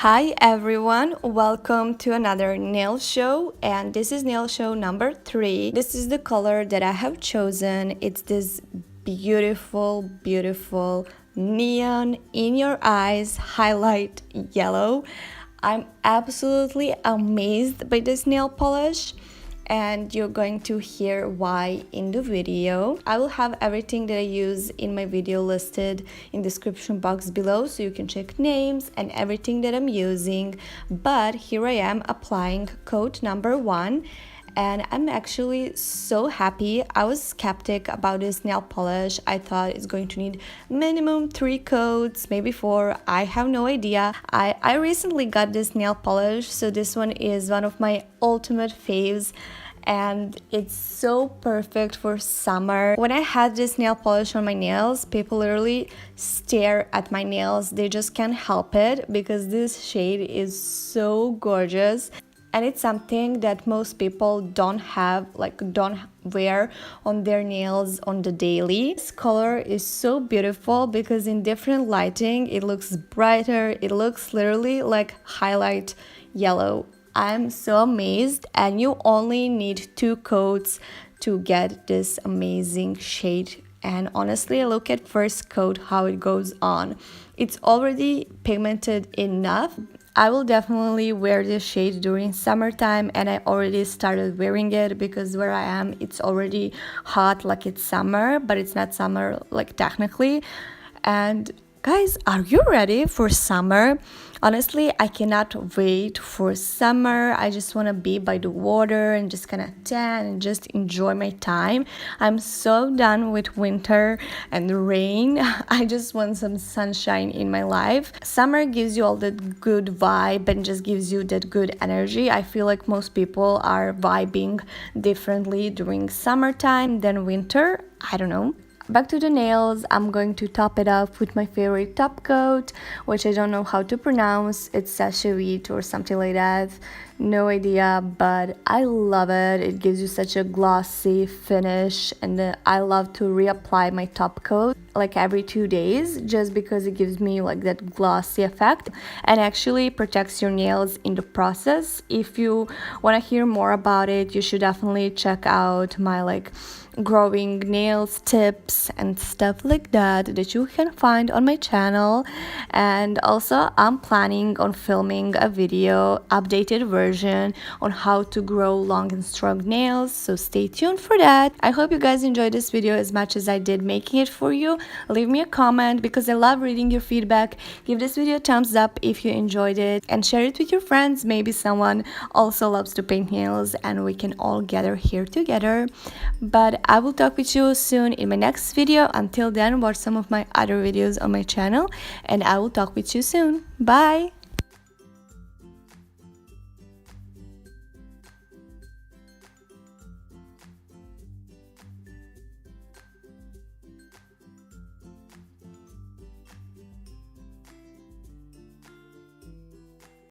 Hi everyone, welcome to another nail show, and this is nail show number 3. This is the color that I have chosen. It's this beautiful neon in your eyes highlight yellow. I'm absolutely amazed by this nail polish, and you're going to hear why in the video. I will have everything that I use in my video listed in the description box below, so you can check names and everything that I'm using. But here I am applying coat number 1, and I'm actually so happy. I was skeptic about this nail polish. I thought it's going to need minimum 3 coats, maybe 4. I have no idea. I recently got this nail polish, so this one is one of my ultimate faves, and it's so perfect for summer. When I had this nail polish on my nails, people literally stare at my nails. They just can't help it because this shade is so gorgeous. And it's something that most people don't wear on their nails on the daily. This color is so beautiful because in different lighting it looks brighter. It looks literally like highlight yellow. I'm so amazed, and you only need 2 coats to get this amazing shade. And honestly, look at first coat how it goes on. It's already pigmented enough. I will definitely wear this shade during summertime, and I already started wearing it because where I am it's already hot, like it's summer, but it's not summer like technically. And guys, are you ready for summer? Honestly, I cannot wait for summer. I just want to be by the water and just kind of tan and just enjoy my time. I'm so done with winter and the rain. I just want some sunshine in my life. Summer gives you all that good vibe and just gives you that good energy. I feel like most people are vibing differently during summertime than winter. I don't know. Back to the nails, I'm going to top it up with my favorite top coat, which I don't know how to pronounce. It's Seche Vite or something like that. No idea, but I love it. It gives you such a glossy finish, and I love to reapply my top coat like every 2 days just because it gives me like that glossy effect and actually protects your nails in the process. If you want to hear more about it, you should definitely check out my growing nails tips and stuff like that you can find on my channel. And also I'm planning on filming a video updated version on how to grow long and strong nails, so stay tuned for that. I hope you guys enjoyed this video as much as I did making it for you. Leave me a comment because I love reading your feedback. Give this video a thumbs up if you enjoyed it and share it with your friends. Maybe someone also loves to paint nails and we can all gather here together. But I will talk with you soon in my next video. Until then, watch some of my other videos on my channel, and I will talk with you soon. Bye!